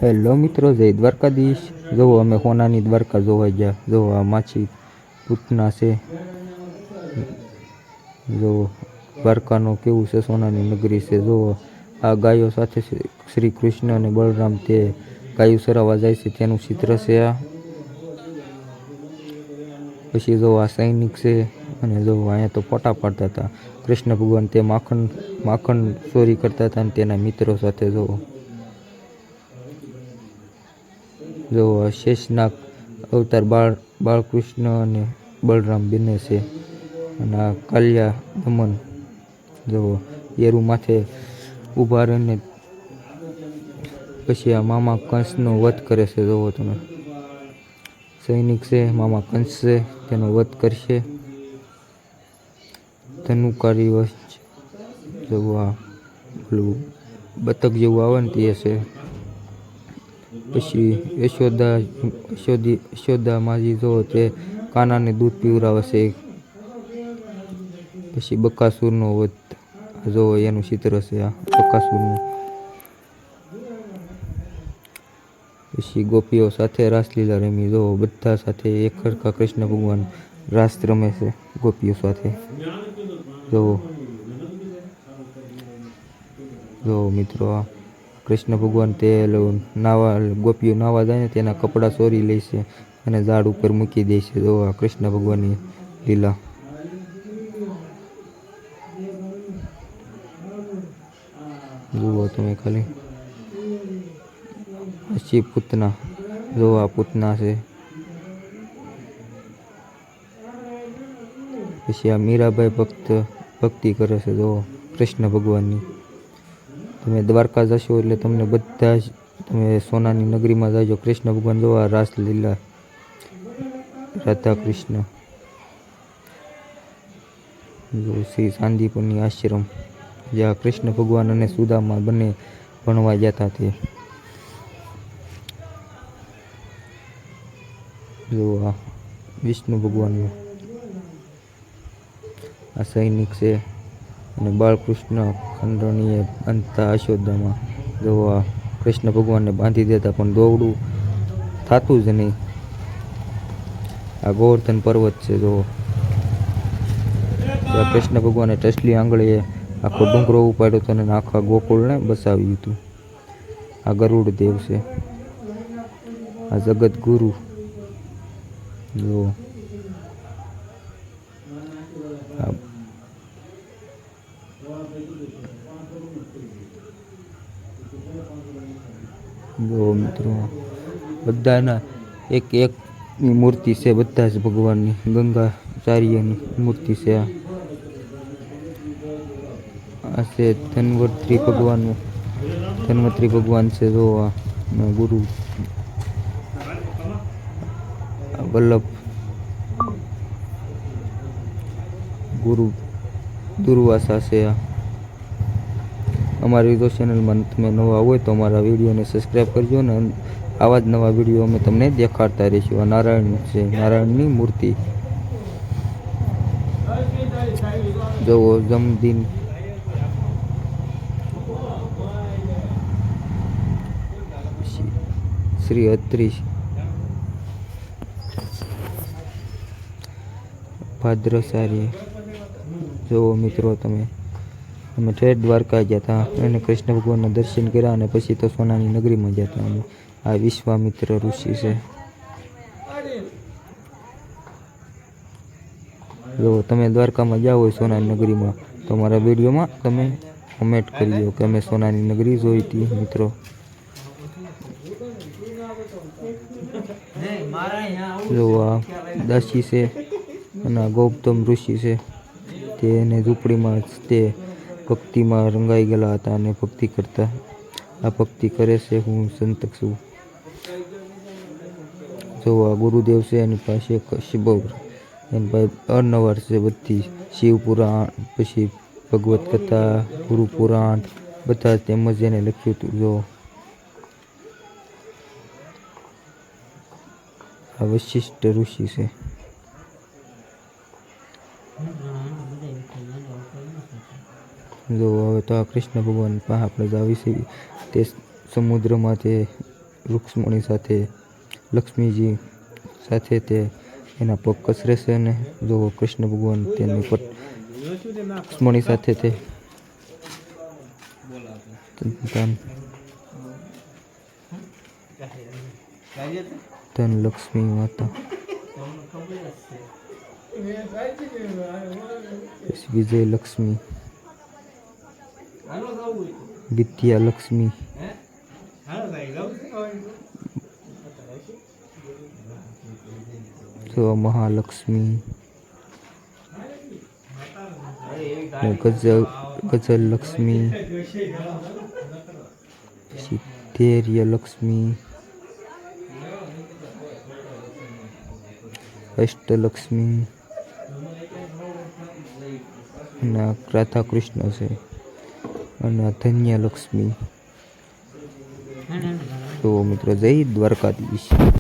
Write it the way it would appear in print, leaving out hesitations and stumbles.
Hello મિત્રો, જય દ્વારકાધીશ। જુઓ અમે હોનાની દ્વારકા જોવા ગયા। જુઓ આ માછી પૂતના છે। જુઓ દ્વારકાનો કેવું છે, સોનાની નગરી છે। જુઓ આ ગાયો સાથે શ્રી કૃષ્ણ અને બલરામ તે ગાયું ચરાવવા જાય છે તેનું ચિત્ર છે આ। પછી જો આ સૈનિક છે અને જો અહીંયા તો ફોટા પાડતા હતા। કૃષ્ણ ભગવાન તે માખણ ચોરી કરતા હતા અને તેના મિત્રો સાથે। જો શેષનાગ અવતાર બાળકૃષ્ણ અને બલરામ બંને છે। અને આ કાલિયા દમન જો એરું માથે ઊભા રહીને પછી આ મામા કંસનો વધ કરે છે। જોવો તમે સૈનિક છે, મામા કંસ છે, તેનો વધ કરશે। ધનુકારી વંશ જો આ પેલું બતક જેવું આવે ને તે છે। પછી યશોદા માજી જો તે કાનાને દૂધ પીવરાવે છે। પછી બકાસુરનો વધ જો એનું ચિત્ર છે આ બકાસુરનું। પછી ગોપીઓ સાથે રાસલીલા રમી। જો બધા સાથે એક સરખા કૃષ્ણ ભગવાન રાસ રમે છે ગોપીઓ સાથે। જો મિત્રો આ કૃષ્ણ ભગવાન તે ગોપીઓ નાવા જાય ને તેના કપડાં ચોરી લે છે અને ઝાડ ઉપર મૂકી દે છે। જો આ કૃષ્ણ ભગવાનની લીલા। જુઓ તમે ખાલી। પછી પૂતના જો આ પૂતના છે। પછી આ મીરાબાઈ ભક્તિ કરે છે જો કૃષ્ણ ભગવાનની। તમે દ્વારકા જશો એટલે તમને બધા જ તમે સોનાની નગરીમાં જાજો। કૃષ્ણ ભગવાન જો આ રાસલીલા રાધા કૃષ્ણ જો શ્રી ચાંદીપુરની આશ્રમ જ્યાં કૃષ્ણ ભગવાન અને સુદામા બંને ભણવા ગયા હતા તે। જો આ વિષ્ણુ ભગવાનનું આ સૈનિક છે અને બાળકૃષ્ણ ખંડણીએ બાંધતા યશોદામાં। જો આ કૃષ્ણ ભગવાનને બાંધી દેતા પણ દોવડું થતું જ નહીં। આ ગોવર્ધન પર્વત છે। જો કૃષ્ણ ભગવાને ટસલી આંગળીએ આખો ડુંગરો ઉપાડ્યો હતો અને આખા ગોકુળને બસાવ્યું હતું। આ ગરુડ દેવ છે, આ જગત ગુરુ। જો મિત્રો બધાના એકની મૂર્તિ છે, બધા જ ભગવાનની ગંગાચાર્યની મૂર્તિ છે। આ છે ધન્વંતરી ભગવાન છે। જો આ ગુરુ વલ્લભ ગુરુ દુર્વાસા છે। અમારી યુટ્યુબ ચેનલમાં તમે નવા હોય તો અમારા વિડીયોને સબસ્ક્રાઈબ કરજો ને આવા જ નવા વિડીયો અમે તમને દેખાડતા રહીશું। આ નારાયણ છે, નારાયણની મૂર્તિ। જુઓ જમદિન શ્રી અત્રી ભાદ્રસારી। જુઓ મિત્રો તમે અમે ઠેઠ દ્વારકા ગયા હતા અને કૃષ્ણ ભગવાનના દર્શન કર્યા અને પછી તો સોનાની નગરીમાં ગયા હતા અમે। આ વિશ્વામિત્ર ઋષિ છે। જો તમે દ્વારકામાં ગયા હોય સોનાની નગરીમાં તો અમારા વિડીયોમાં તમે કમેન્ટ કરી દો કે અમે સોનાની નગરી જોઈ હતી મિત્રો। જો આ દાસી છે અને આ ગૌતમ ઋષિ છે, તેને ઝૂંપડીમાં તે ભક્તિમાં રંગાઈ ગયેલા હતા અને ભક્તિ કરતા। આ ભક્તિ કરે છે હું સંત છું। જો આ ગુરુદેવ છે, એની પાસે કશ્યપ એની પાસે અનવાર છે બધી શિવ પુરાણ, પછી ભગવત કથા, ગુરુ પુરાણ બધા તેમજ એને લખ્યું હતું। જો આ વશિષ્ઠ ઋષિ છે। જો હવે તો આ કૃષ્ણ ભગવાન પાસે આપણે જાવી છે તે સમુદ્રમાં તે રૂક્ષ્મણી સાથે લક્ષ્મીજી સાથે તે એના પગ કસરે છે અને જો કૃષ્ણ ભગવાન તેની રૂક્ષ્મણી સાથે તે ધન લક્ષ્મી માતા પછી વિજય લક્ષ્મી વિદ્યા લક્ષ્મી તો મહાલક્ષ્મી ગજલ લક્ષ્મી પછી ધૈર્ય લક્ષ્મી અષ્ટલક્ષ્મી અને રાધા કૃષ્ણ છે અને ધન્ય લક્ષ્મી. તો મિત્રો જય દ્વારકાધીશ.